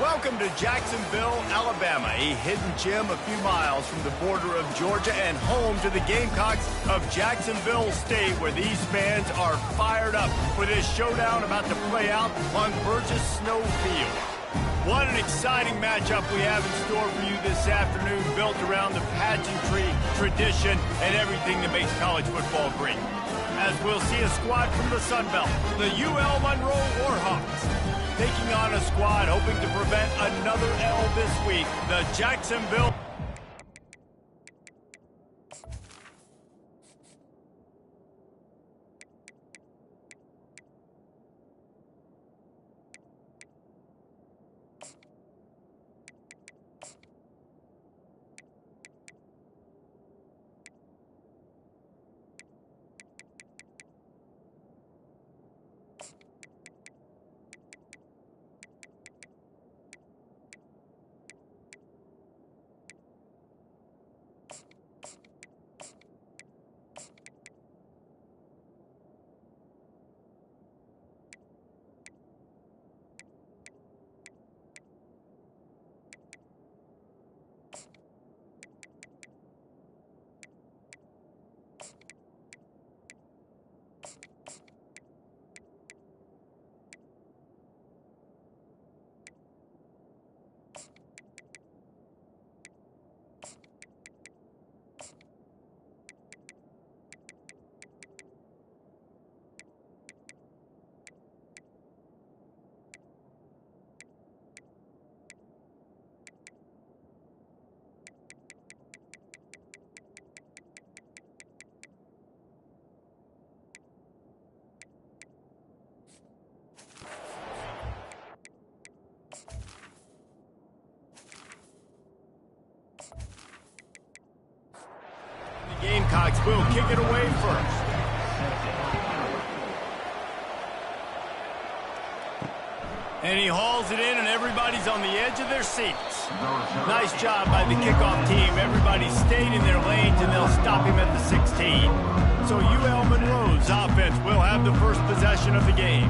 Welcome to Jacksonville, Alabama, a hidden gem a few miles from the border of Georgia and home to the Gamecocks of Jacksonville State, where these fans are fired up for this showdown about to play out on Burgess Snow Field. What an exciting matchup we have in store for you this afternoon, built around the pageantry, tradition, and everything that makes college football great. As we'll see a squad from the Sun Belt, the UL Monroe Warhawks, taking on a squad hoping to prevent another L this week, the Jacksonville. Gamecocks will kick it away first. And he hauls it in, and everybody's on the edge of their seats. Nice job by the kickoff team. Everybody stayed in their lanes, and they'll stop him at the 16. So UL Monroe's offense will have the first possession of the game.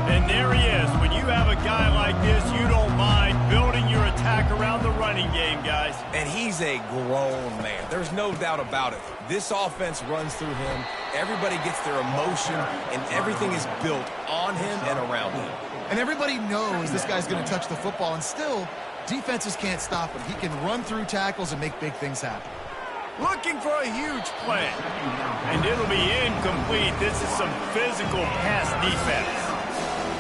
And there he is. When you have a guy like this, you don't mind building your attack around the running game, guys. And he's a grown man. There's no doubt about it. This offense runs through him. Everybody gets their emotion, and everything is built on him and around him. And everybody knows this guy's going to touch the football, and still, defenses can't stop him. He can run through tackles and make big things happen. Looking for a huge play. And it'll be incomplete. This is some physical pass defense.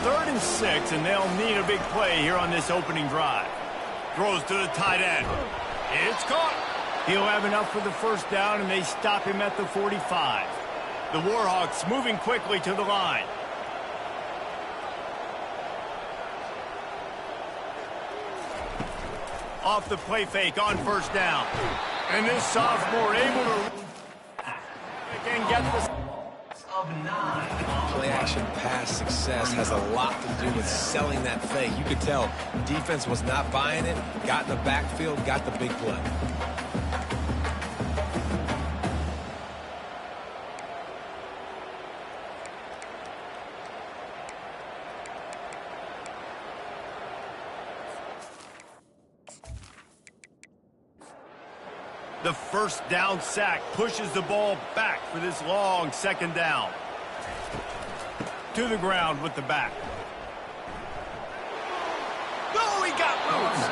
3rd and 6, and they'll need a big play here on this opening drive. Throws to the tight end. It's caught. He'll have enough for the first down, and they stop him at the 45. The Warhawks moving quickly to the line. Off the play fake on first down. And this sophomore able to again get this of 9. Play action pass success has a lot to do with selling that fake. You could tell defense was not buying it, got in the backfield, got the big play. The first down sack pushes the ball back for this long second down. To the ground with the back. Oh, he got loose.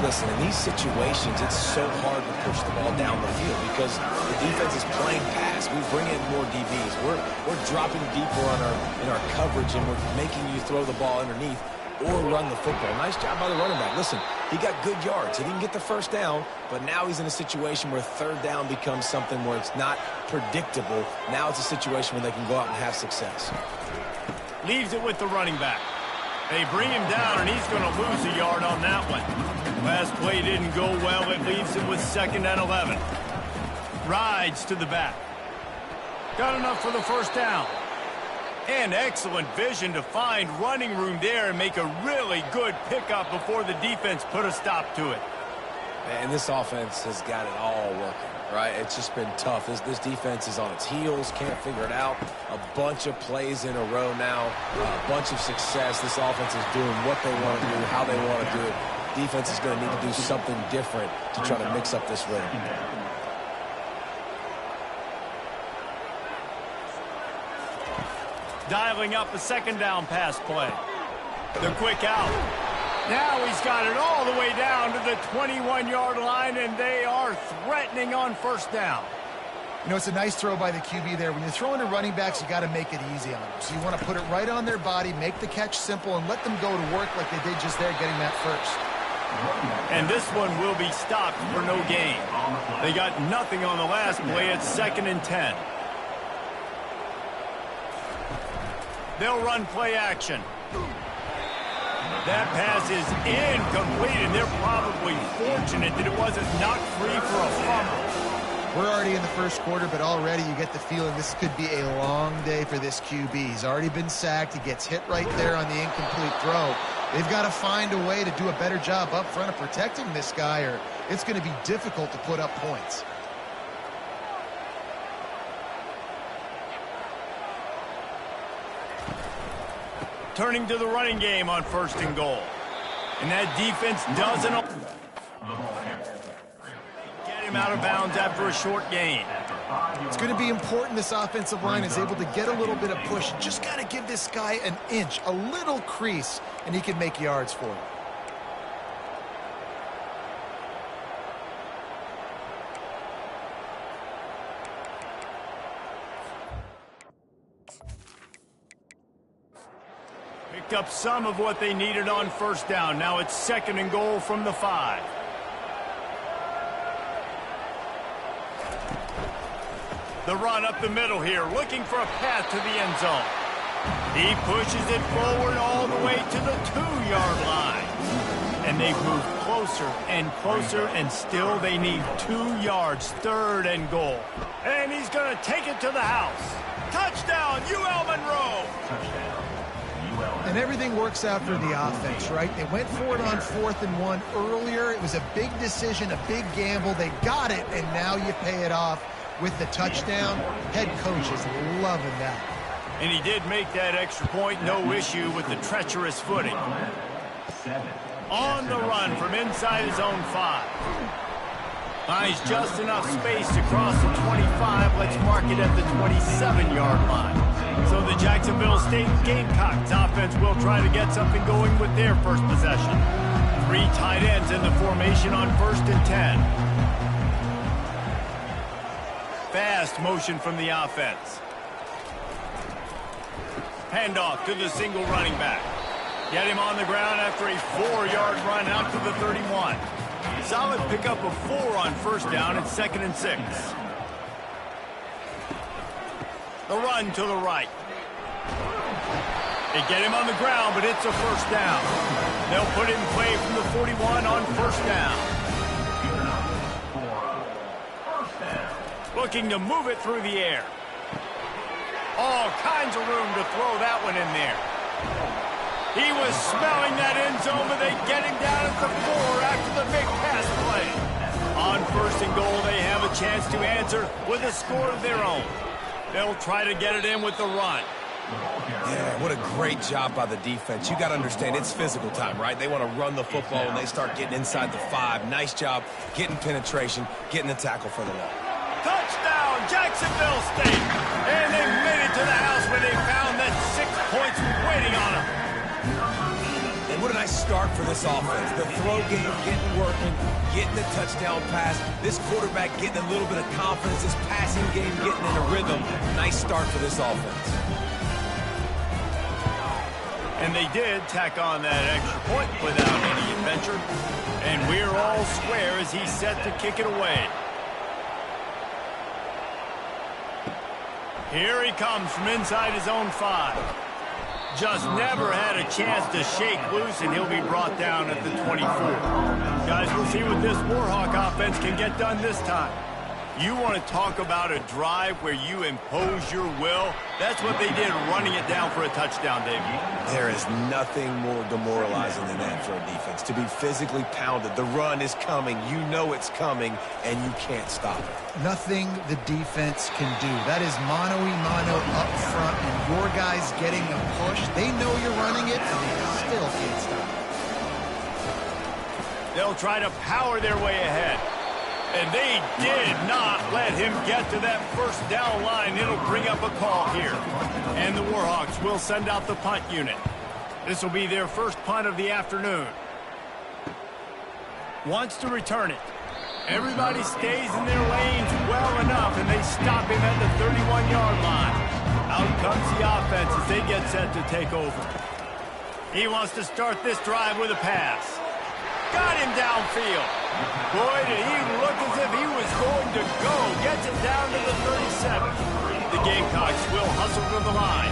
Listen, in these situations, it's so hard to push the ball down the field because the defense is playing pass. We bring in more DBs. We're dropping deeper in our coverage, and we're making you throw the ball underneath or run the football. Nice job by the running back. Listen, he got good yards. He didn't get the first down, but now he's in a situation where 3rd down becomes something where it's not predictable. Now it's a situation where they can go out and have success. Leaves it with the running back. They bring him down, and he's going to lose a yard on that one. Last play didn't go well. It leaves him with 2nd and 11. Rides to the back. Got enough for the first down. And excellent vision to find running room there and make a really good pickup before the defense put a stop to it. And this offense has got it all working, right? It's just been tough. This defense is on its heels, can't figure it out. A bunch of plays in a row now, a bunch of success. This offense is doing what they want to do, how they want to do it. Defense is going to need to do something different to try to mix up this rhythm. Dialing up a second down pass play. The quick out. Now he's got it all the way down to the 21-yard line, and they are threatening on first down. You know, it's a nice throw by the QB there. When you're throwing to running backs, you got to make it easy on them. So you want to put it right on their body, make the catch simple, and let them go to work like they did just there, getting that first. And this one will be stopped for no gain. They got nothing on the last play. It's 2nd and 10. They'll run play action. That pass is incomplete, and they're probably fortunate that it wasn't knocked free for a fumble. We're already in the first quarter, but already you get the feeling this could be a long day for this QB. He's already been sacked. He gets hit right there on the incomplete throw. They've got to find a way to do a better job up front of protecting this guy, or it's going to be difficult to put up points. Turning to the running game on 1st and goal. And that defense doesn't get him out of bounds after a short gain. It's going to be important this offensive line is able to get a little bit of push. Just got to give this guy an inch, a little crease, and he can make yards for it. Picked up some of what they needed on first down. Now it's 2nd and goal from the 5. The run up the middle here, looking for a path to the end zone. He pushes it forward all the way to the 2-yard line. And they've moved closer and closer, and still they need 2 yards, 3rd and goal. And he's going to take it to the house. Touchdown, UL Monroe! And everything works out for the offense, right? They went for it on 4th and 1 earlier. It was a big decision, a big gamble. They got it, and now you pay it off with the touchdown. Head coach is loving that. And he did make that extra point, no issue with the treacherous footing. On the run from inside his own 5. Finds just enough space to cross the 25. Let's mark it at the 27-yard line. So the Jacksonville State Gamecocks offense will try to get something going with their first possession. 3 tight ends in the formation on 1st and 10. Fast motion from the offense. Handoff to the single running back. Get him on the ground after a 4-yard run out to the 31. Solid pickup of 4 on first down at 2nd and 6. The run to the right. They get him on the ground, but it's a first down. They'll put it in play from the 41 on first down. Looking to move it through the air. All kinds of room to throw that one in there. He was smelling that end zone, but they get him down at the 4 after the big pass play. On 1st and goal, they have a chance to answer with a score of their own. They'll try to get it in with the run. Yeah, what a great job by the defense. You got to understand, it's physical time, right? They want to run the football when they start getting inside the 5. Nice job getting penetration, getting the tackle for the loss. Touchdown, Jacksonville State. And they made it to the house when they found that 6 points waiting on them. And what a nice start for this offense. The throw game getting working, getting the touchdown pass. This quarterback getting a little bit of confidence. This passing game getting in a rhythm. Nice start for this offense. And they did tack on that extra point without any adventure. And we're all square as he's set to kick it away. Here he comes from inside his own 5. Just never had a chance to shake loose, and he'll be brought down at the 24. Guys, we'll see what this Warhawk offense can get done this time. You want to talk about a drive where you impose your will? That's what they did, running it down for a touchdown, David. There is nothing more demoralizing than that for a defense. To be physically pounded. The run is coming. You know it's coming, and you can't stop it. Nothing the defense can do. That is mano-a-mano up front, and your guys getting a push. They know you're running it, and they still can't stop it. They'll try to power their way ahead. And they did not let him get to that first down line. It'll bring up a call here. And the Warhawks will send out the punt unit. This will be their first punt of the afternoon. Wants to return it. Everybody stays in their lanes well enough, and they stop him at the 31-yard line. Out comes the offense as they get set to take over. He wants to start this drive with a pass. Got him downfield. Boy, did he look as if he was going to go. Gets it down to the 37. The Gamecocks will hustle to the line.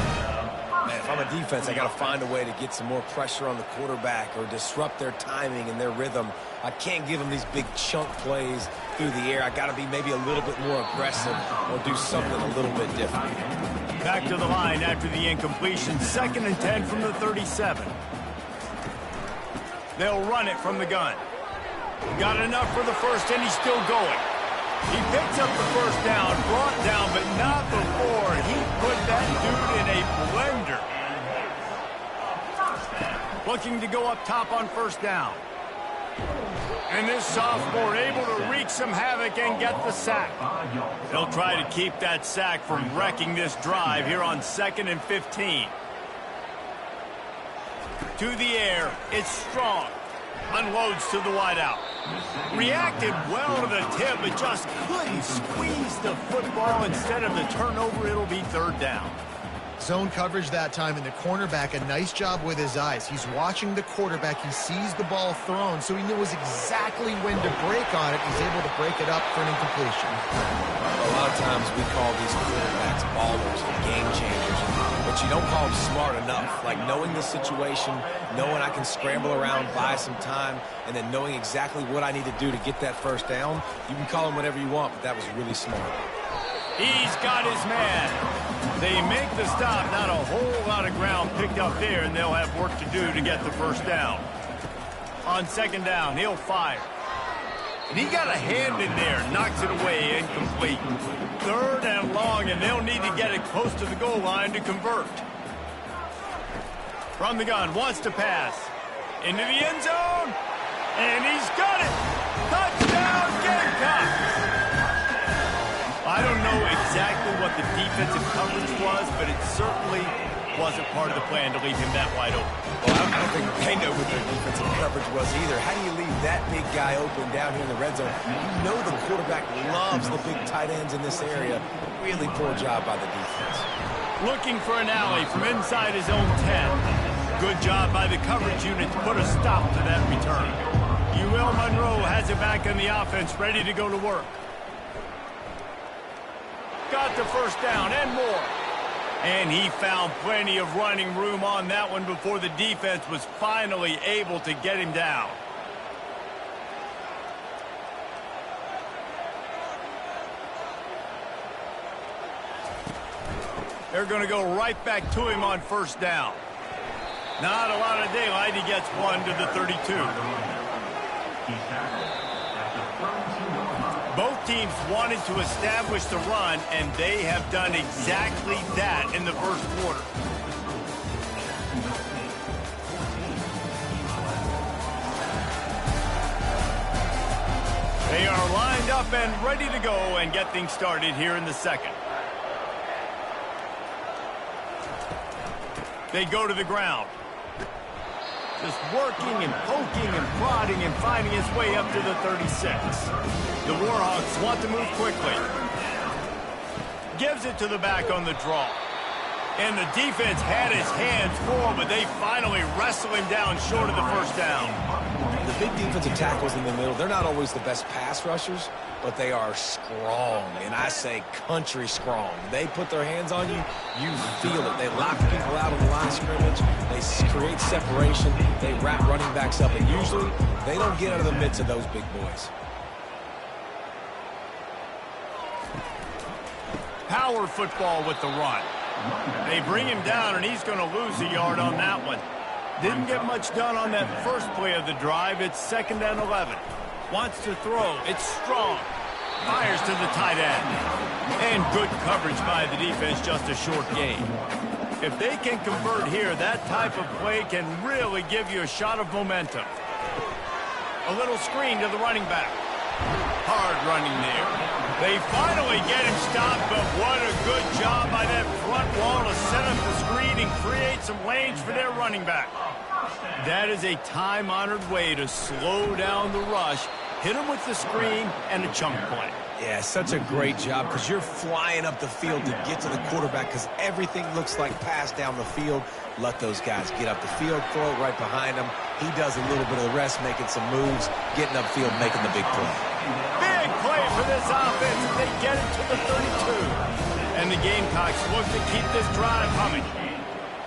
Man, if I'm a defense, I got to find a way to get some more pressure on the quarterback or disrupt their timing and their rhythm. I can't give them these big chunk plays through the air. I got to be maybe a little bit more aggressive or do something a little bit different. Back to the line after the incompletion. 2nd and 10 from the 37. They'll run it from the gun. Got enough for the first, and he's still going. He picks up the first down, brought down, but not before he put that dude in a blender. Looking to go up top on first down. And this sophomore able to wreak some havoc and get the sack. They'll try to keep that sack from wrecking this drive here on 2nd and 15. To the air, it's Strong. Unloads to the wideout. Reacted well to the tip, but just couldn't squeeze the football. Instead of the turnover, it'll be 3rd down. Zone coverage that time, and the cornerback, a nice job with his eyes. He's watching the quarterback. He sees the ball thrown, so he knows exactly when to break on it. He's able to break it up for an incompletion. A lot of times we call these quarterbacks ballers and game changers, but you don't call them smart enough. Like knowing the situation, knowing I can scramble around, buy some time, and then knowing exactly what I need to do to get that first down. You can call them whatever you want, but that was really smart. He's got his man. They make the stop. Not a whole lot of ground picked up there, and they'll have work to do to get the first down. On 2nd down, he'll fire. And he got a hand in there, knocks it away, incomplete. 3rd and long, and they'll need to get it close to the goal line to convert. From the gun, wants to pass. Into the end zone, and he's got it. Touchdown, Gamecocks! I don't know exactly what the defensive coverage was, but it certainly wasn't part of the plan to leave him that wide open. Well, I don't think they know what their defensive coverage was either. How do you leave that big guy open down here in the red zone? You know the quarterback loves the big tight ends in this area. Really poor job by the defense. Looking for an alley from inside his own 10. Good job by the coverage unit to put a stop to that return. UL Monroe has it back on the offense, ready to go to work. Got the first down and more. And he found plenty of running room on that one before the defense was finally able to get him down. They're going to go right back to him on first down. Not a lot of daylight. He gets one to the 32. Both teams wanted to establish the run, and they have done exactly that in the first quarter. They are lined up and ready to go and get things started here in the second. They go to the ground. Just working and poking and prodding and finding his way up to the 36. The Warhawks want to move quickly. Gives it to the back on the draw. And the defense had his hands full, but they finally wrestle him down short of the first down. The big defensive tackles in the middle, they're not always the best pass rushers, but they are strong, and I say country strong. They put their hands on you, you feel it. They lock people out on the line of scrimmage. They create separation. They wrap running backs up, and usually they don't get out of the midst of those big boys. power football with the run. They bring him down, and he's going to lose a yard on that one. Didn't get much done on that first play of the drive. It's 2nd and 11. Wants to throw. It's strong. Fires to the tight end. And good coverage by the defense, just a short gain. If they can convert here, that type of play can really give you a shot of momentum. A little screen to the running back. Hard running there. They finally get him stopped, but what a good job by that front wall to set up the screen and create some lanes for their running back. That is a time-honored way to slow down the rush, hit him with the screen, and a chunk play. Yeah, such a great job because you're flying up the field to get to the quarterback because everything looks like pass down the field. Let those guys get up the field, throw it right behind him. He does a little bit of the rest, making some moves, getting upfield, making the big play. Big play for this offense as they get it to the 32. And the Gamecocks look to keep this drive humming.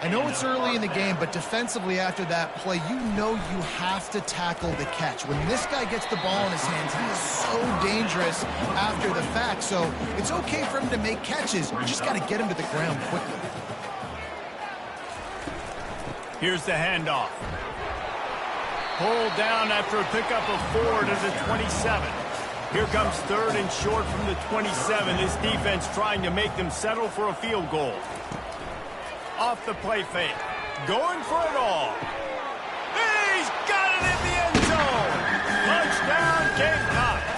I know it's early in the game, but defensively after that play, you know you have to tackle the catch. When this guy gets the ball in his hands, he is so dangerous after the fact. So it's okay for him to make catches. You just got to get him to the ground quickly. Here's the handoff. Pulled down after a pickup of 4 to the 27. Here comes 3rd and short from the 27. This defense trying to make them settle for a field goal. Off the play fake. Going for it all. He's got it in the end zone. Touchdown, Gamecocks.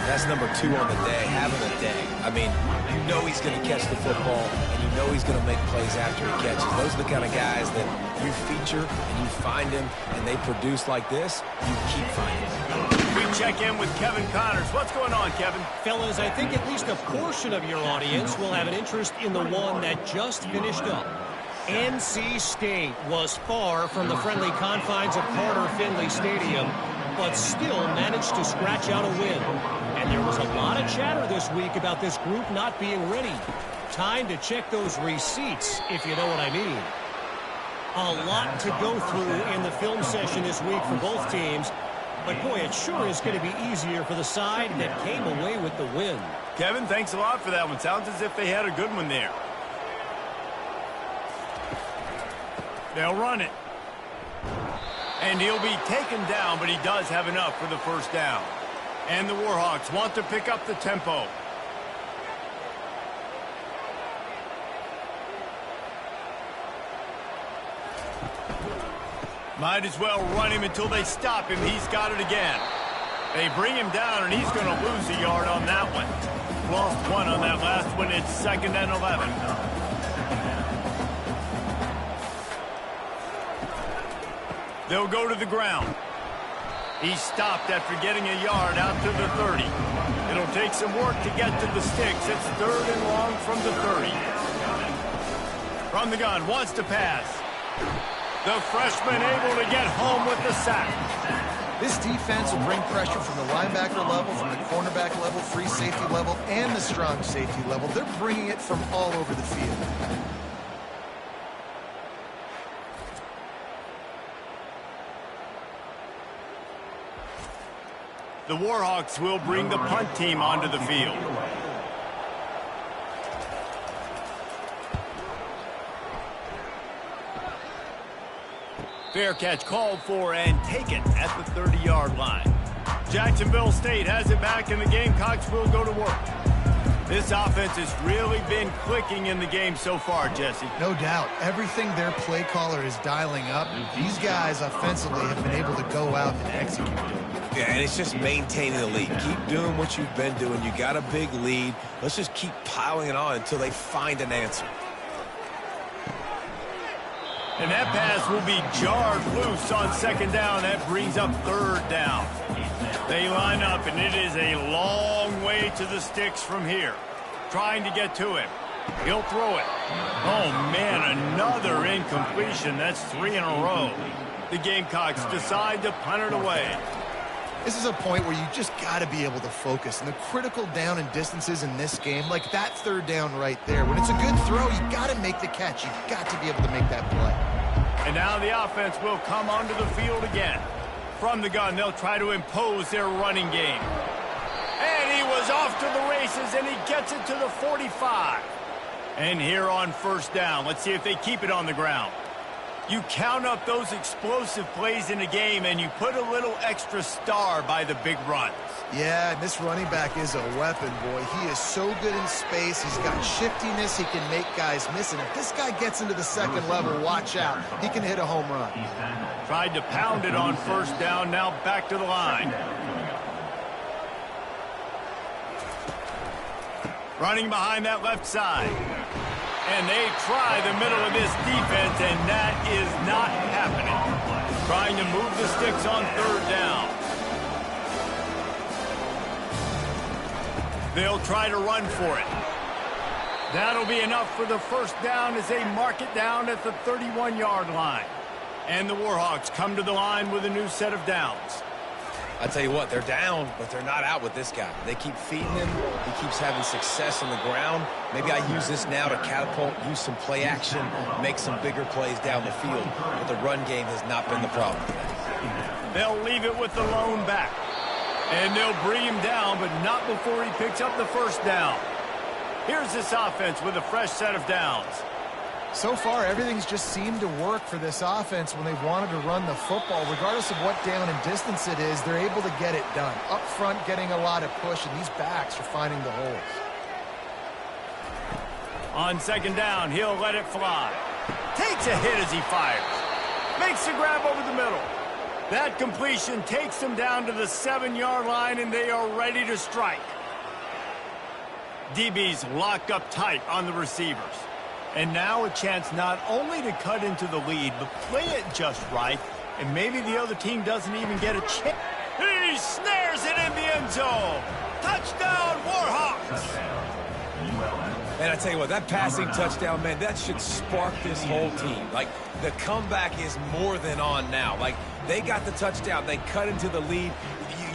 That's number 2 on the day, having a day. I mean, you know he's going to catch the football, and you know he's going to make plays after he catches. Those are the kind of guys that you feature, and you find him, and they produce like this, you keep finding them. We check in with Kevin Connors. What's going on, Kevin? Fellas, I think at least a portion of your audience will have an interest in the one that just finished up. NC State was far from the friendly confines of Carter Finley Stadium, but still managed to scratch out a win. And there was a lot of chatter this week about this group not being ready. Time to check those receipts, if you know what I mean. A lot to go through in the film session this week for both teams. But, boy, it sure is going to be easier for the side that came away with the win. Kevin, thanks a lot for that one. Sounds as if they had a good one there. They'll run it. And he'll be taken down, but he does have enough for the first down. And the Warhawks want to pick up the tempo. Might as well run him until they stop him. He's got it again. They bring him down, and he's going to lose a yard on that one. Lost 1 on that last one. It's 2nd and 11. They'll go to the ground. He stopped after getting a yard out to the 30. It'll take some work to get to the sticks. It's 3rd and long from the 30. From the gun, wants to pass. The freshman able to get home with the sack. This defense will bring pressure from the linebacker level, from the cornerback level, free safety level, and the strong safety level. They're bringing it from all over the field. The Warhawks will bring the punt team onto the field. Fair catch called for and taken at the 30-yard line. Jacksonville State has it back, and the Gamecocks will go to work. This offense has really been clicking in the game so far, Jesse. No doubt. Everything their play caller is dialing up, these guys offensively have been able to go out and execute. Yeah, and it's just maintaining the lead. Keep doing what you've been doing. You got a big lead. Let's just keep piling it on until they find an answer. And that pass will be jarred loose on 2nd down. That brings up 3rd down. They line up, and it is a long way to the sticks from here. Trying to get to him. He'll throw it. Oh, man, another incompletion. That's 3 in a row. The Gamecocks decide to punt it away. This is a point where you just got to be able to focus. And the critical down and distances in this game, like that 3rd down right there. When it's a good throw, you got to make the catch. You've got to be able to make that play. And now the offense will come onto the field again. From the gun, they'll try to impose their running game. And he was is off to the races, and he gets it to the 45. And here on first down, let's see if they keep it on the ground. You count up those explosive plays in the game, and you put a little extra star by the big runs. Yeah, and this running back is a weapon, boy. He is so good in space. He's got shiftiness. He can make guys miss. And if this guy gets into the second level, watch out. He can hit a home run. Tried to pound it on first down, now back to the line. Running behind that left side. And they try the middle of this defense, and that is not happening. Trying to move the sticks on third down. They'll try to run for it. That'll be enough for the first down as they mark it down at the 31-yard line. And the Warhawks come to the line with a new set of downs. I tell you what, they're down, but they're not out with this guy. They keep feeding him. He keeps having success on the ground. Maybe I use this now to catapult, use some play action, make some bigger plays down the field. But the run game has not been the problem today. They'll leave it with the lone back. And they'll bring him down, but not before he picks up the first down. Here's this offense with a fresh set of downs. So far, everything's just seemed to work for this offense when they've wanted to run the football. Regardless of what down and distance it is, they're able to get it done. Up front, getting a lot of push, and these backs are finding the holes. On second down, he'll let it fly. Takes a hit as he fires. Makes the grab over the middle. That completion takes them down to the 7-yard line, and they are ready to strike. DB's locked up tight on the receivers. And now a chance not only to cut into the lead, but play it just right, and maybe the other team doesn't even get a chance. He snares it in the end zone. Touchdown, Warhawks! Man, I tell you what, that passing touchdown, man, that should spark this whole team. Like, the comeback is more than on now. Like, they got the touchdown. They cut into the lead.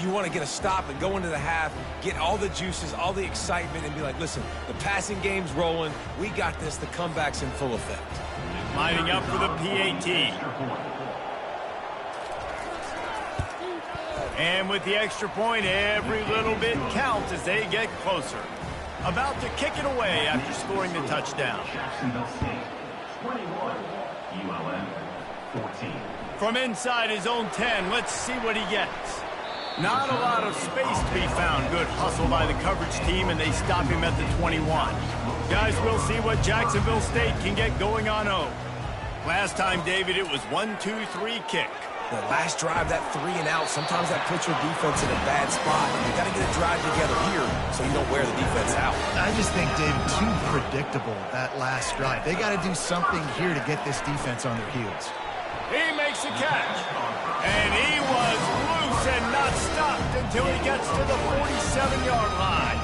You want to get a stop and go into the half, get all the juices, all the excitement, and be like, listen, the passing game's rolling. We got this. The comeback's in full effect. Lining up for the PAT. And with the extra point, every little bit counts as they get closer. About to kick it away after scoring the touchdown. From inside his own 10, let's see what he gets. Not a lot of space to be found. Good hustle by the coverage team, and they stop him at the 21. Guys, we'll see what Jacksonville State can get going on O. Last time, David, it was 1-2-3 kick. The last drive, that 3 and out, sometimes that puts your defense in a bad spot. You got to get a drive together here so you don't wear the defense out. I just think, David, too predictable, that last drive. They got to do something here to get this defense on their heels. He makes a catch. And he was loose and not stopped until he gets to the 47-yard line.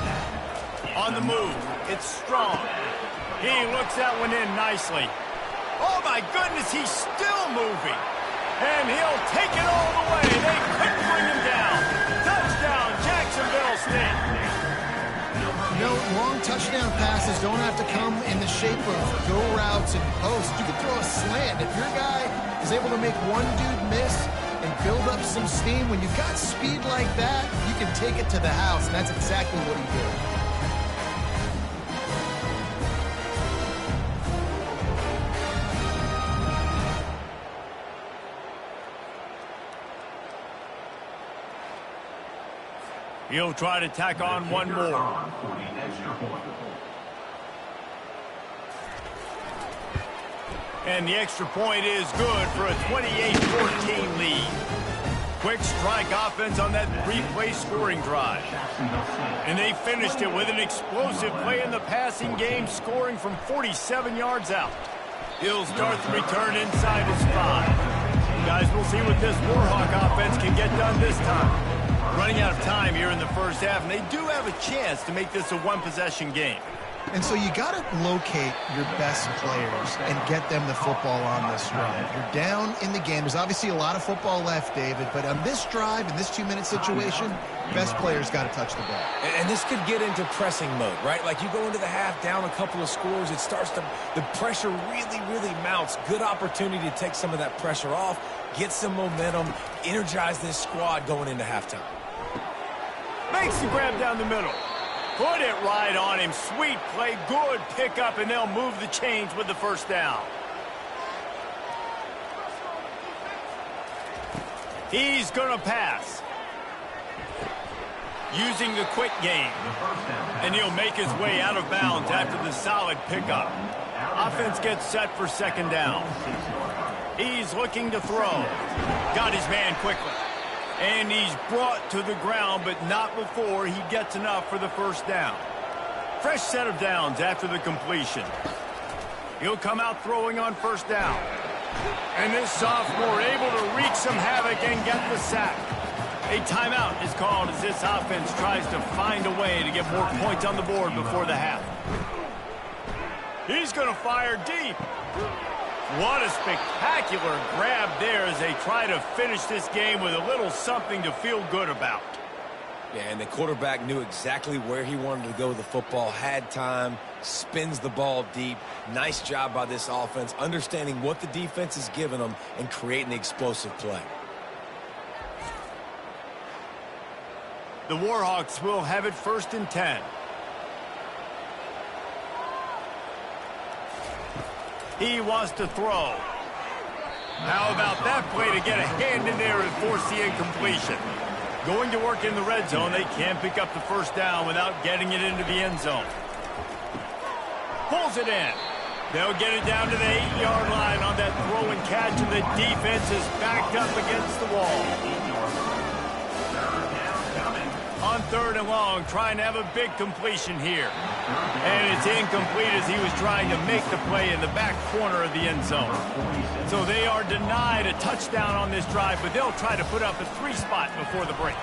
On the move, it's Strong. He looks that one in nicely. Oh, my goodness, he's still moving. And he'll take it all the way. They couldn't bring him down. Touchdown, Jacksonville State. You know, long touchdown passes don't have to come in the shape of go routes and posts. You can throw a slant. If your guy is able to make one dude miss and build up some steam, when you've got speed like that, you can take it to the house, and that's exactly what he did. He'll try to tack on one more. And the extra point is good for a 28-14 lead. Quick strike offense on that three-play scoring drive. And they finished it with an explosive play in the passing game, scoring from 47 yards out. He'll start the return inside his 5. Guys, we'll see what this Warhawk offense can get done this time. Running out of time here in the first half, and they do have a chance to make this a one-possession game. And so you got to locate your best players and get them the football on this drive. You're down in the game. There's obviously a lot of football left, David, but on this drive, in this 2-minute situation, best players got to touch the ball. And this could get into pressing mode, right? Like you go into the half, down a couple of scores, it starts to, the pressure really, really mounts. Good opportunity to take some of that pressure off, get some momentum, energize this squad going into halftime. Makes the grab down the middle. Put it right on him. Sweet play, good pickup, and they'll move the chains with the first down. He's going to pass. Using the quick game. And he'll make his way out of bounds after the solid pickup. Offense gets set for second down. He's looking to throw. Got his man quickly. And he's brought to the ground, but not before he gets enough for the first down. Fresh set of downs after the completion. He'll come out throwing on first down. And this sophomore able to wreak some havoc and get the sack. A timeout is called as this offense tries to find a way to get more points on the board before the half. He's going to fire deep. What a spectacular grab there as they try to finish this game with a little something to feel good about. Yeah, and the quarterback knew exactly where he wanted to go with the football, had time, spins the ball deep. Nice job by this offense, understanding what the defense is giving them and creating the explosive play. The Warhawks will have it 1st and 10. He wants to throw. How about that play to get a hand in there and force the incompletion? Going to work in the red zone. They can't pick up the first down without getting it into the end zone. Pulls it in. They'll get it down to the 8-yard line on that throw and catch, and the defense is backed up against the wall. On 3rd and long, trying to have a big completion here. And it's incomplete as he was trying to make the play in the back corner of the end zone. So they are denied a touchdown on this drive, but they'll try to put up a 3-spot before the break.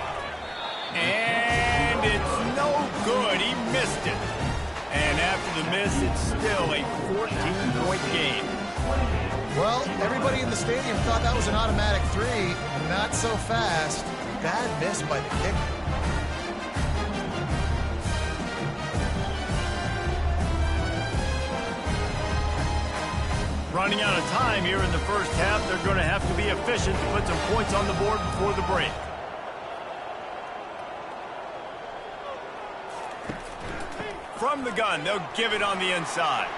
And it's no good. He missed it. And after the miss, it's still a 14-point game. Well, everybody in the stadium thought that was an automatic 3. Not so fast. Bad miss by the kicker. Running out of time here in the first half. They're going to have to be efficient to put some points on the board before the break. From the gun, they'll give it on the inside.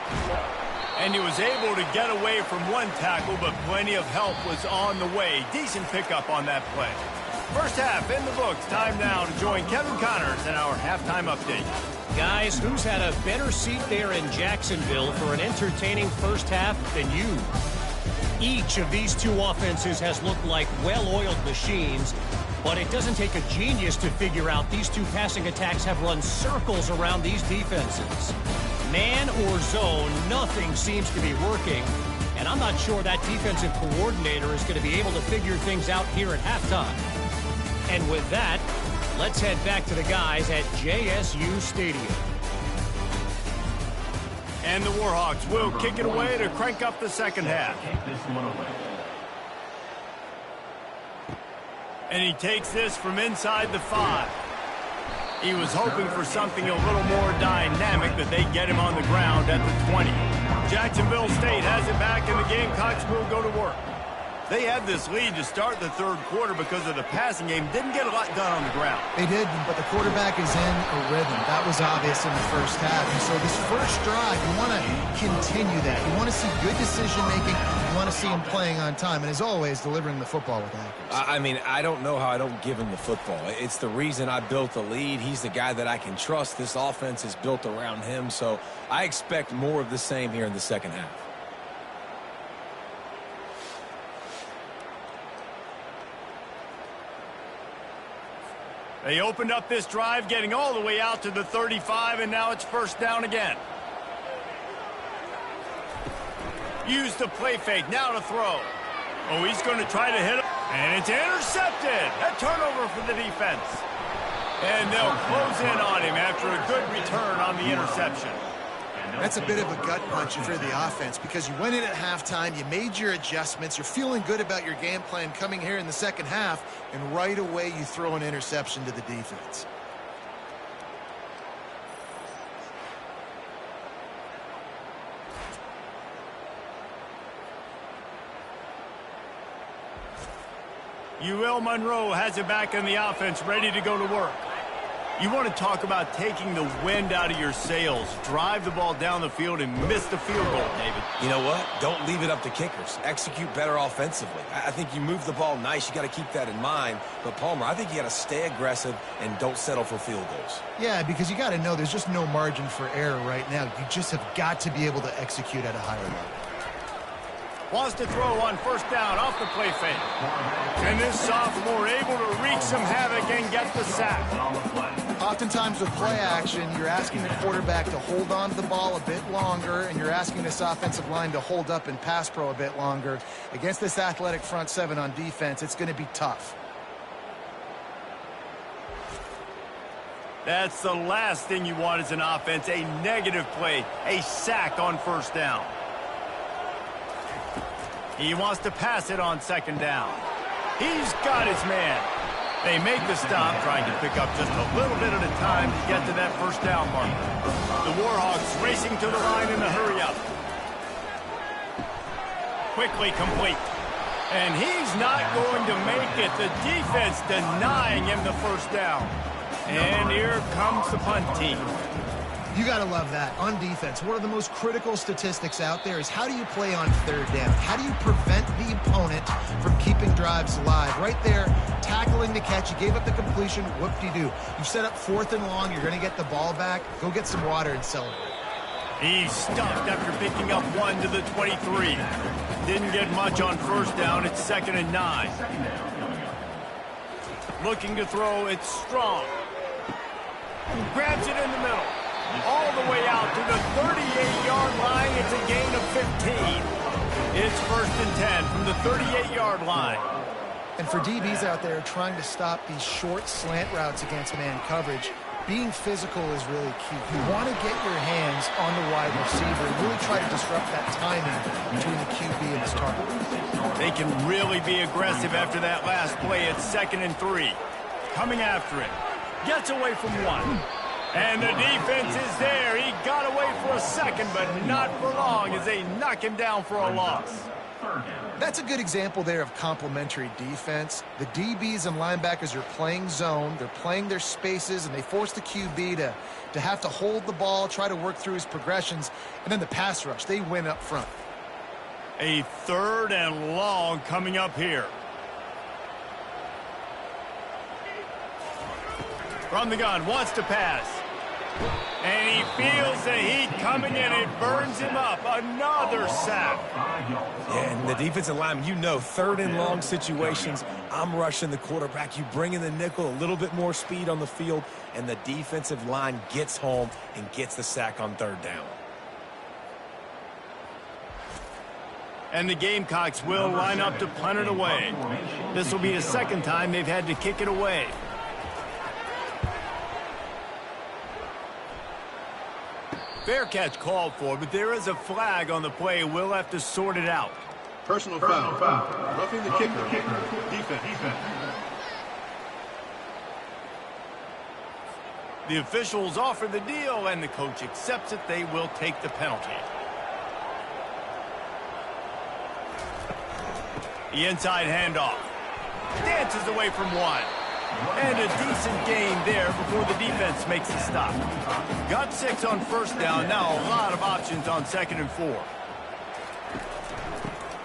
And he was able to get away from one tackle, but plenty of help was on the way. Decent pickup on that play. First half in the books. Time now to join Kevin Connors in our halftime update. Guys, who's had a better seat there in Jacksonville for an entertaining first half than you? Each of these two offenses has looked like well-oiled machines, but it doesn't take a genius to figure out these two passing attacks have run circles around these defenses. Man or zone, nothing seems to be working, and I'm not sure that defensive coordinator is going to be able to figure things out here at halftime. And with that, let's head back to the guys at JSU Stadium. And the Warhawks will kick it away to crank up the second half. And he takes this from inside the 5. He was hoping for something a little more dynamic, that they get him on the ground at the 20. Jacksonville State has it back, and the Gamecocks will go to work. They had this lead to start the third quarter because of the passing game. Didn't get a lot done on the ground. They did, but the quarterback is in a rhythm. That was obvious in the first half. And so this first drive, you want to continue that. You want to see good decision-making. You want to see him playing on time. And as always, delivering the football with accuracy. I mean, I don't know how I don't give him the football. It's the reason I built the lead. He's the guy that I can trust. This offense is built around him. So I expect more of the same here in the second half. They opened up this drive, getting all the way out to the 35, and now it's first down again. Use the play fake, now to throw. Oh, he's going to try to hit him, and it's intercepted. A turnover for the defense. And they'll close in on him after a good return on the interception. That's a bit of a gut punch for the offense because you went in at halftime, you made your adjustments, you're feeling good about your game plan coming here in the second half, and right away you throw an interception to the defense. UL Monroe has it back in the offense, ready to go to work. You want to talk about taking the wind out of your sails. Drive the ball down the field and miss the field goal, David. You know what? Don't leave it up to kickers. Execute better offensively. I think you move the ball nice. You got to keep that in mind. But, Palmer, I think you got to stay aggressive and don't settle for field goals. Yeah, because you got to know there's just no margin for error right now. You just have got to be able to execute at a higher level. Wants to throw on first down off the play fake. And this sophomore able to wreak some havoc and get the sack. Oftentimes with play action, you're asking the quarterback to hold on to the ball a bit longer, and you're asking this offensive line to hold up in pass pro a bit longer. Against this athletic front seven on defense, it's going to be tough. That's the last thing you want as an offense, a negative play, a sack on first down. He wants to pass it on second down. He's got his man. They make the stop, trying to pick up just a little bit at a time to get to that first down marker. The Warhawks racing to the line in a hurry-up. Quickly complete. And he's not going to make it. The defense denying him the first down. And here comes the punt team. You got to love that. On defense, one of the most critical statistics out there is how do you play on third down? How do you prevent the opponent from keeping drives alive? Right there, tackling the catch. You gave up the completion. Whoop-de-doo. You set up fourth and long. You're going to get the ball back. Go get some water and celebrate. He's stuffed after picking up one to the 23. Didn't get much on first down. It's 2nd and 9. Looking to throw. It's Strong. Grabs it in the middle. All the way out to the 38-yard line. It's a gain of 15. It's 1st and 10 from the 38-yard line. And for DBs out there trying to stop these short slant routes against man coverage, being physical is really key. You want to get your hands on the wide receiver and really try to disrupt that timing between the QB and his target. They can really be aggressive after that last play. It's 2nd and 3. Coming after it. Gets away from one. And the defense is there. He got away for a second, but not for long as they knock him down for a loss. That's a good example there of complementary defense. The DBs and linebackers are playing zone. They're playing their spaces, and they force the QB to have to hold the ball, try to work through his progressions, and then the pass rush. They win up front. A 3rd and long coming up here. From the gun, wants to pass. And he feels the heat coming in. It burns him up. Another sack. Yeah, and the defensive lineman, you know, 3rd and long situations, I'm rushing the quarterback. You bring in the nickel, a little bit more speed on the field, and the defensive line gets home and gets the sack on 3rd down. And the Gamecocks will line up to punt it away. This will be the 2nd time they've had to kick it away. Fair catch called for, but there is a flag on the play. We'll have to sort it out. Personal foul. Roughing the kicker. Defense. The officials offer the deal, and the coach accepts it. They will take the penalty. The inside handoff. Dances away from one. And a decent gain there before the defense makes the stop. Got 6 on first down. Now a lot of options on 2nd and 4.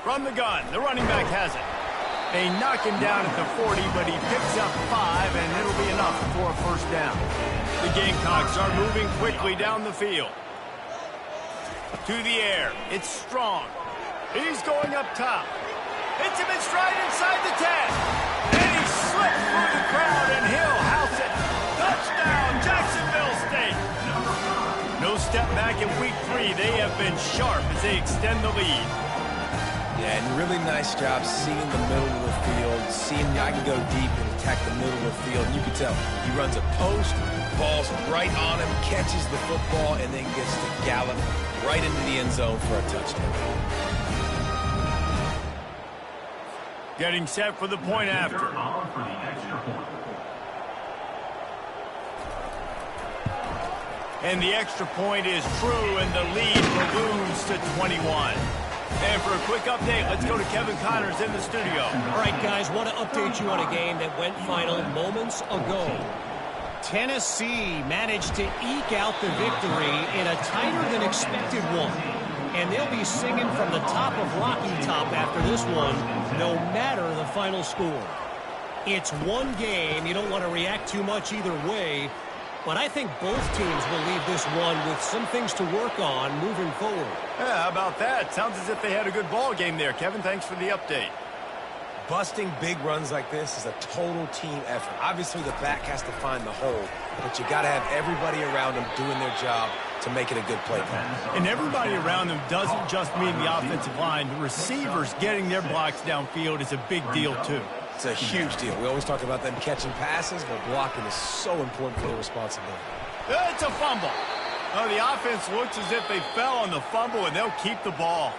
From the gun, the running back has it. They knock him down at the 40, but he picks up 5, and it'll be enough for a first down. The Gamecocks are moving quickly down the field. To the air. It's Strong. He's going up top. Hits him in stride inside the 10. And he slips through the crowd, and he'll house it. Touchdown, Jacksonville State. No step back in week 3. They have been sharp as they extend the lead. Yeah, and really nice job seeing the middle of the field, seeing I can go deep and attack the middle of the field. And you can tell he runs a post, ball's right on him, catches the football, and then gets to gallop right into the end zone for a touchdown. Getting set for the point after. And the extra point is true, and the lead balloons to 21. And for a quick update, let's go to Kevin Connors in the studio. All right, guys, want to update you on a game that went final moments ago. Tennessee managed to eke out the victory in a tighter than expected one. And they'll be singing from the top of Rocky Top after this one, no matter the final score. It's one game. You don't want to react too much either way. But I think both teams will leave this one with some things to work on moving forward. Yeah, how about that? Sounds as if they had a good ball game there. Kevin, thanks for the update. Busting big runs like this is a total team effort. Obviously, the back has to find the hole, but you got to have everybody around them doing their job to make it a good play pass. And everybody around them doesn't just mean the offensive line. The receivers getting their blocks downfield is a big deal, too. It's a huge deal. We always talk about them catching passes, but blocking is so important for their responsibility. It's a fumble. Oh, the offense looks as if they fell on the fumble, and they'll keep the ball.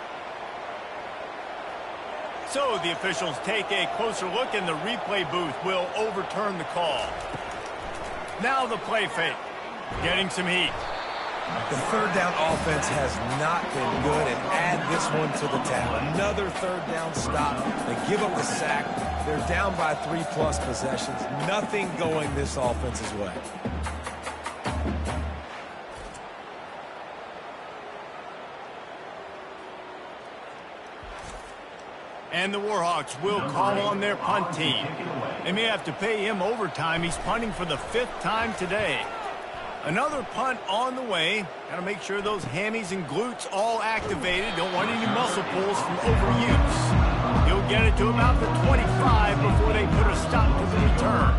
So the officials take a closer look, and the replay booth will overturn the call. Now the play fake. Getting some heat. The third down offense has not been good, and add this one to the tab. Another third down stop. They give up the sack. They're down by 3+ possessions. Nothing going this offense's way. And the Warhawks will call on their punt team. They may have to pay him overtime. He's punting for the 5th time today. Another punt on the way. Got to make sure those hammies and glutes all activated. Don't want any muscle pulls from overuse. He'll get it to about the 25 before they put a stop to the return.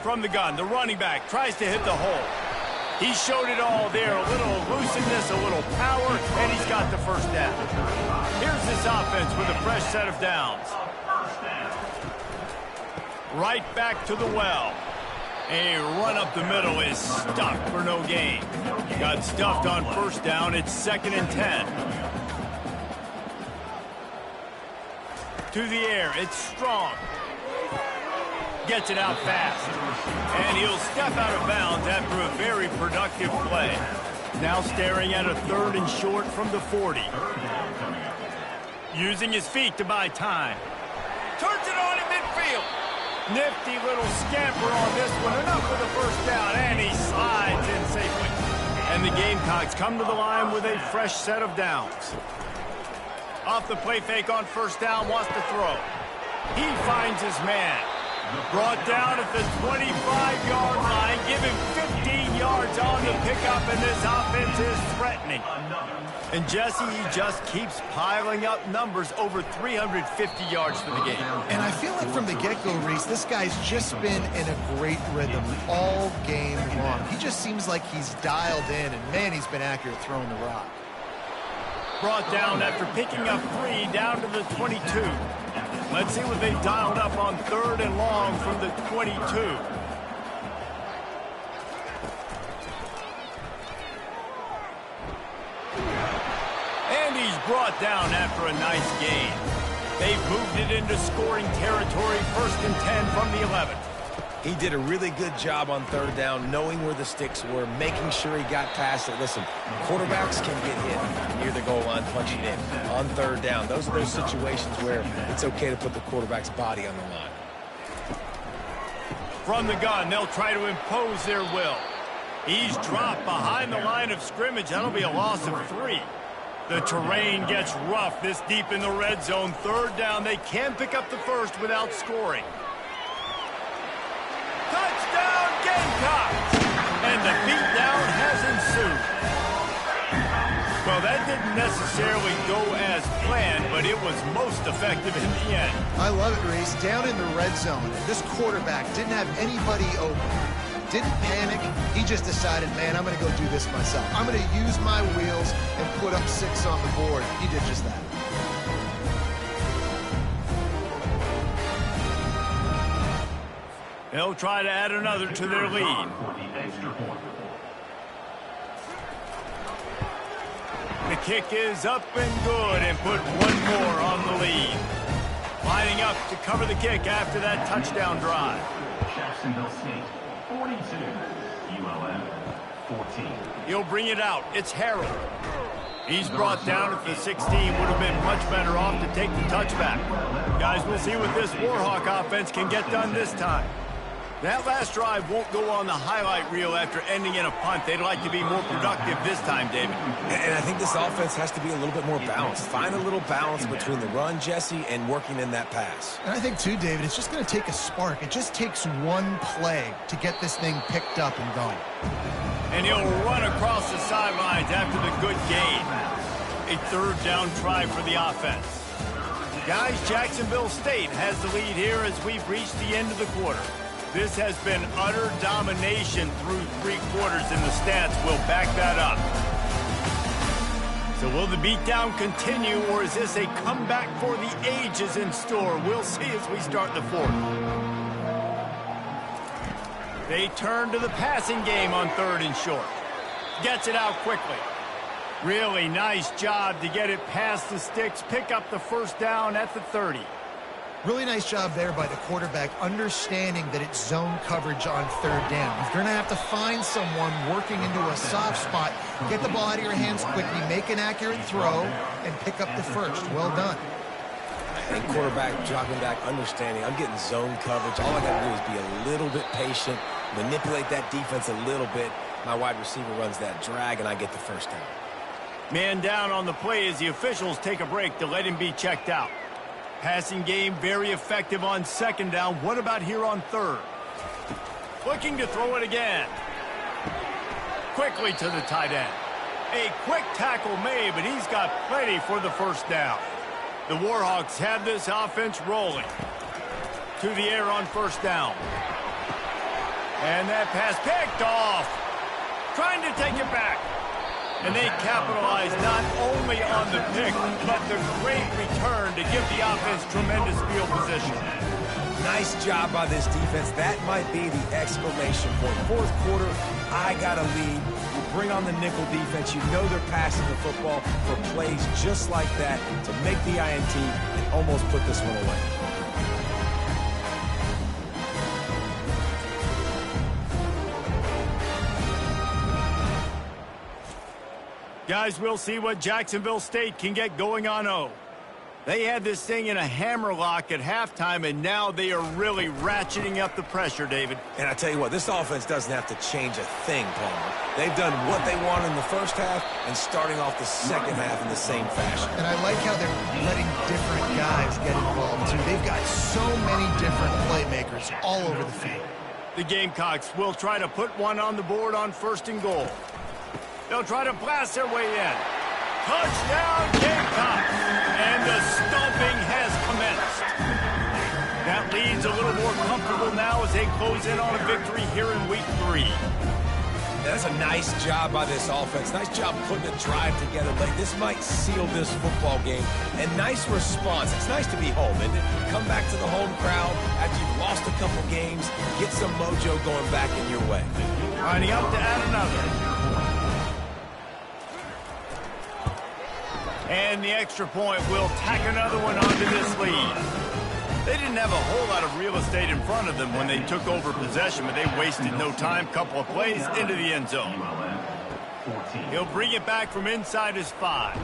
From the gun, the running back tries to hit the hole. He showed it all there. A little elusiveness, a little power, and he's got the first down. Here's this offense with a fresh set of downs. Right back to the well. A run up the middle is stuck for no gain. Got stuffed on first down. It's 2nd and 10. To the air. It's Strong. Gets it out fast. And he'll step out of bounds after a very productive play. Now staring at a 3rd and short from the 40. Using his feet to buy time. Turns it on in midfield. Nifty little scamper on this one. Enough for the first down. And he slides in safely. And the Gamecocks come to the line with a fresh set of downs. Off the play fake on first down. Wants to throw. He finds his man. Brought down at the 25-yard line. Give him 15 yards on the pickup, and this offense is threatening. And Jesse, he just keeps piling up numbers, over 350 yards for the game. And I feel like from the get-go, Reese, this guy's just been in a great rhythm all game long. He just seems like he's dialed in, and man, he's been accurate throwing the rock. Brought down after picking up 3 down to the 22. Let's see what they've dialed up on 3rd and long from the 22. And he's brought down after a nice gain. They've moved it into scoring territory, 1st and 10 from the 11. He did a really good job on 3rd down, knowing where the sticks were, making sure he got past it. Listen, quarterbacks can get hit near the goal line, punching in on 3rd down. Those are those situations where it's okay to put the quarterback's body on the line. From the gun, they'll try to impose their will. He's dropped behind the line of scrimmage. That'll be a loss of 3. The terrain gets rough this deep in the red zone. 3rd down, they can pick up the first without scoring. Touchdown, Gamecocks! And the beatdown has ensued. Well, that didn't necessarily go as planned, but it was most effective in the end. I love it, Reese. Down in the red zone, this quarterback didn't have anybody open. Didn't panic. He just decided, man, I'm going to go do this myself. I'm going to use my wheels and put up 6 on the board. He did just that. They'll try to add another to their lead. The kick is up and good, and put 1 more on the lead. Lining up to cover the kick after that touchdown drive. Jacksonville State, 42. ULM, 14. He'll bring it out. It's Harold. He's brought down at the 16. Would have been much better off to take the touchback. Guys, we'll see what this Warhawk offense can get done this time. That last drive won't go on the highlight reel after ending in a punt. They'd like to be more productive this time, David. And I think this offense has to be a little bit more balanced. Find a little balance between the run, Jesse, and working in that pass. And I think, too, David, it's just going to take a spark. It just takes one play to get this thing picked up and going. And he'll run across the sidelines after the good gain. A third down try for the offense. Guys, Jacksonville State has the lead here as we've reached the end of the quarter. This has been utter domination through 3 quarters, and the stats will back that up. So will the beatdown continue, or is this a comeback for the ages in store? We'll see as we start the 4th. They turn to the passing game on 3rd and short. Gets it out quickly. Really nice job to get it past the sticks, pick up the 1st down at the 30. Really nice job there by the quarterback, understanding that it's zone coverage on 3rd down. If you're going to have to find someone working into a soft spot, get the ball out of your hands quickly, make an accurate throw, and pick up the 1st. Well done. I think quarterback dropping back, understanding I'm getting zone coverage. All I got to do is be a little bit patient, manipulate that defense a little bit. My wide receiver runs that drag, and I get the 1st down. Man down on the play as the officials take a break to let him be checked out. Passing game very effective on 2nd down. What about here on 3rd? Looking to throw it again. Quickly to the tight end. A quick tackle made, but he's got plenty for the 1st down. The Warhawks have this offense rolling. To the air on 1st down. And that pass picked off. Trying to take it back. And they capitalize not only on the pick, but the great return to give the offense tremendous field position. Nice job by this defense. That might be the exclamation point. 4th quarter, I got a lead. You bring on the nickel defense. You know they're passing the football for plays just like that to make the INT and almost put this one away. Guys, we'll see what Jacksonville State can get going on O. They had this thing in a hammerlock at halftime, and now they are really ratcheting up the pressure, David. And I tell you what, this offense doesn't have to change a thing, Palmer. They've done what they want in the 1st half and starting off the 2nd half in the same fashion. And I like how they're letting different guys get involved, too. They've got so many different playmakers all over the field. The Gamecocks will try to put one on the board on 1st and goal. They'll try to blast their way in. Touchdown, Gamecocks! And the stomping has commenced. That lead's a little more comfortable now as they close in on a victory here in week 3. That's a nice job by this offense. Nice job putting a drive together late. This might seal this football game. And nice response. It's nice to be home, isn't it? Come back to the home crowd after you've lost a couple games. Get some mojo going back in your way. Lining up to add another. And the extra point will tack another one onto this lead. They didn't have a whole lot of real estate in front of them when they took over possession, but they wasted no time. Couple of plays into the end zone. He'll bring it back from inside his 5.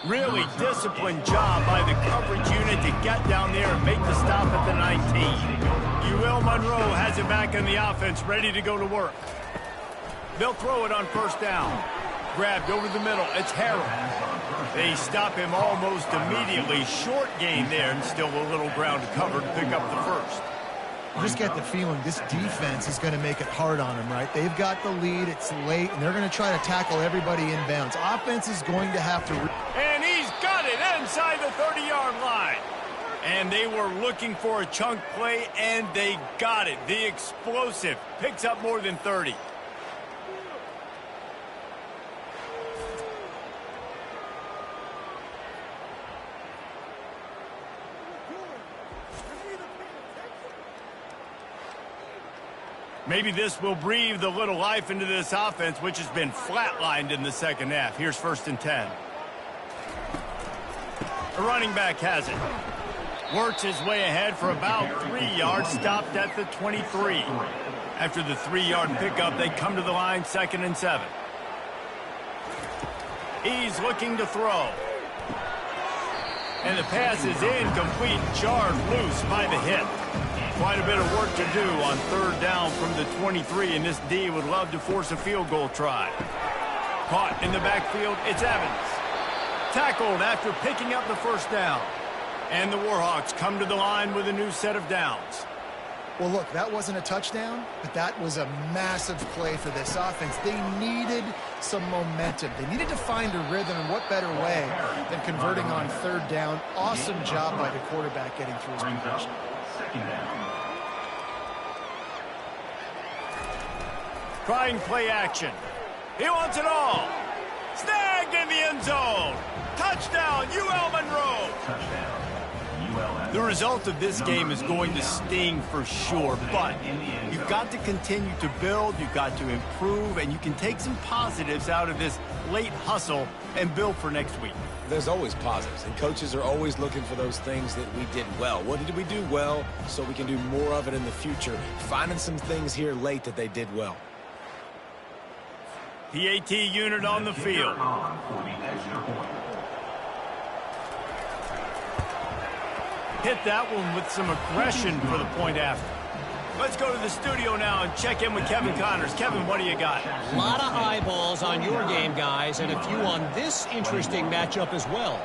Really disciplined job by the coverage unit to get down there and make the stop at the 19. UL Monroe has it back in the offense, ready to go to work. They'll throw it on 1st down. Grabbed over the middle. It's Harrell. They stop him almost immediately. Short gain there, and still a little ground to cover to pick up the 1st. You just get the feeling this defense is going to make it hard on them, right? They've got the lead. It's late, and they're going to try to tackle everybody inbounds. Offense is going to have to... And he's got it inside the 30-yard line. And they were looking for a chunk play, and they got it. The explosive picks up more than 30. Maybe this will breathe a little life into this offense, which has been flatlined in the 2nd half. Here's 1st and 10. The running back has it. Works his way ahead for about 3 yards, stopped at the 23. After the 3-yard pickup, they come to the line, 2nd and 7. He's looking to throw. And the pass is incomplete, jarred loose by the hit. Quite a bit of work to do on third down from the 23, and this D would love to force a field goal try. Caught in the backfield, it's Evans. Tackled after picking up the first down. And the Warhawks come to the line with a new set of downs. Well, look, that wasn't a touchdown, but that was a massive play for this offense. They needed some momentum. They needed to find a rhythm, and what better way than converting on third down. Awesome job by the quarterback getting through his progression. Trying play action. He wants it all. Snagged in the end zone. Touchdown, UL Monroe. The result of this game is going to sting for sure, but you've got to continue to build, you've got to improve, and you can take some positives out of this late hustle and build for next week. There's always positives, and coaches are always looking for those things that we did well. What did we do well so we can do more of it in the future? Finding some things here late that they did well. PAT unit on the field. Hit that one with some aggression for the point after. Let's go to the studio now and check in with Kevin Connors. Kevin, what do you got? A lot of eyeballs on your game, guys, and a few on this interesting matchup as well.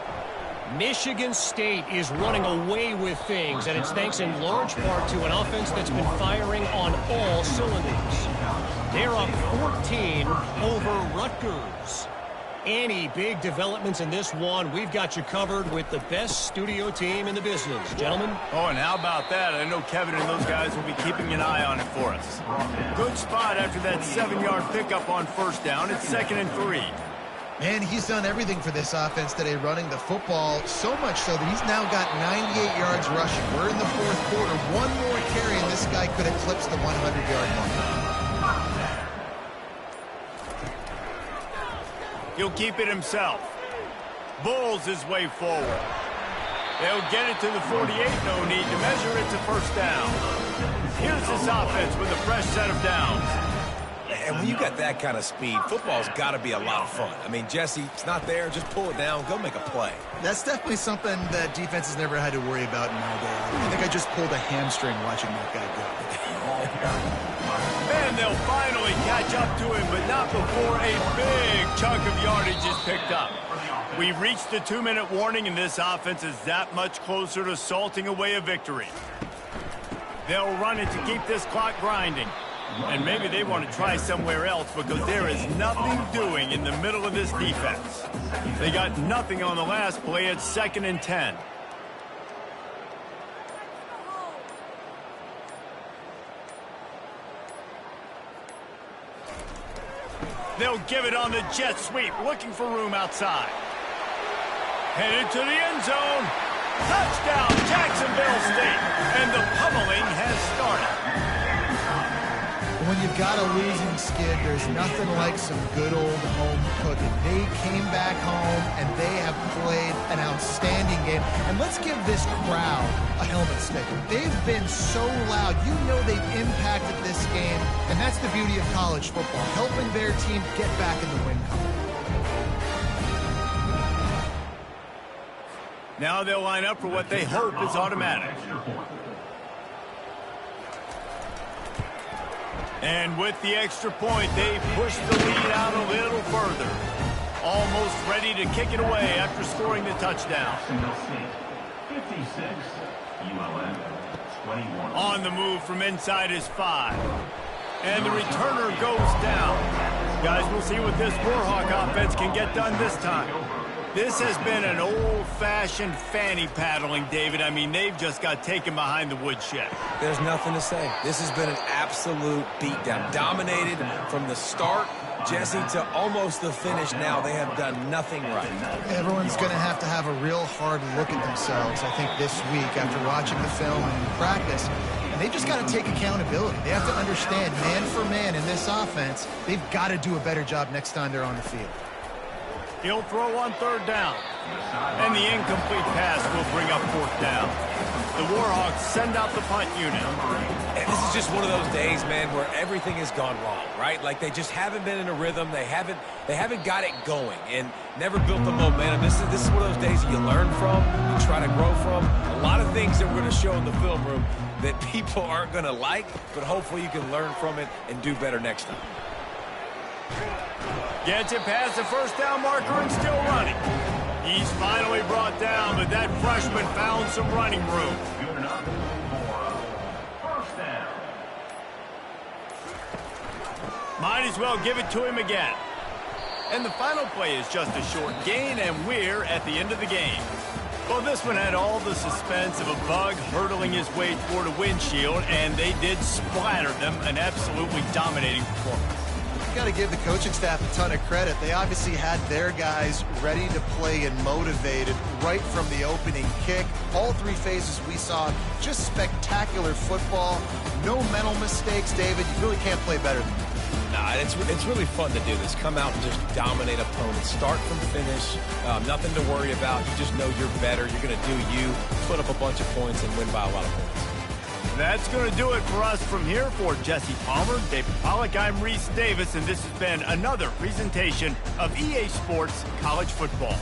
Michigan State is running away with things, and it's thanks in large part to an offense that's been firing on all cylinders. They're up 14 over Rutgers. Any big developments in this one, we've got you covered with the best studio team in the business. Gentlemen? Oh, and how about that? I know Kevin and those guys will be keeping an eye on it for us. Good spot after that 7-yard pickup on first down. It's 2nd and 3. Man, he's done everything for this offense today, running the football, so much so that he's now got 98 yards rushing. We're in the fourth quarter. One more carry, and this guy could eclipse the 100-yard mark. He'll keep it himself. Bulls his way forward. They'll get it to the 48. No need to measure it to first down. Here's this offense with a fresh set of downs. And when you got that kind of speed, football's got to be a lot of fun. I mean, Jesse, it's not there. Just pull it down. Go make a play. That's definitely something that defense has never had to worry about in my day. I think I just pulled a hamstring watching that guy go. And they'll finally catch up to him, but not before a big chunk of yardage is picked up. We've reached the 2-minute warning, and this offense is that much closer to salting away a victory. They'll run it to keep this clock grinding. And maybe they want to try somewhere else because there is nothing doing in the middle of this defense. They got nothing on the last play. It's 2nd and 10. They'll give it on the jet sweep, looking for room outside. Headed to the end zone. Touchdown, Jacksonville State. And the pummeling has started. When you've got a losing skid, there's nothing like some good old home cooking. They came back home, and they have played an outstanding game. And let's give this crowd a helmet sticker. They've been so loud. You know they've impacted this game, and that's the beauty of college football, helping their team get back in the win column. Now they'll line up for what they hope is automatic. And with the extra point, they push the lead out a little further. Almost ready to kick it away after scoring the touchdown. 56, ULM 21. On the move from inside his 5. And the returner goes down. Guys, we'll see what this Warhawk offense can get done this time. This has been an old-fashioned fanny paddling, David. I mean, they've just got taken behind the woodshed. There's nothing to say. This has been an absolute beatdown. Dominated from the start, Jesse, to almost the finish now. They have done nothing right. Everyone's going to have a real hard look at themselves, I think, this week after watching the film and practice. And they just got to take accountability. They have to understand, man for man in this offense, they've got to do a better job next time they're on the field. He'll throw on 3rd down. And the incomplete pass will bring up 4th down. The Warhawks send out the punt unit. And this is just one of those days, man, where everything has gone wrong, right? Like they just haven't been in a rhythm. They haven't got it going and never built the momentum. This is one of those days you learn from, you try to grow from. A lot of things that we're going to show in the film room that people aren't going to like, but hopefully you can learn from it and do better next time. Gets it past the 1st down marker and still running. He's finally brought down, but that freshman found some running room. Might as well give it to him again. And the final play is just a short gain, and we're at the end of the game. Well, this one had all the suspense of a bug hurtling his way toward a windshield, and they did splatter them, an absolutely dominating performance. You got to give the coaching staff a ton of credit. They obviously had their guys ready to play and motivated right from the opening kick. All 3 phases we saw, just spectacular football. No mental mistakes, David. You really can't play better than that. Nah, it's really fun to do this. Come out and just dominate opponents. Start from finish. Nothing to worry about. You just know you're better. You're going to do you, put up a bunch of points, and win by a lot of points. That's going to do it for us from here. For Jesse Palmer, David Pollack, I'm Reese Davis, and this has been another presentation of EA Sports College Football.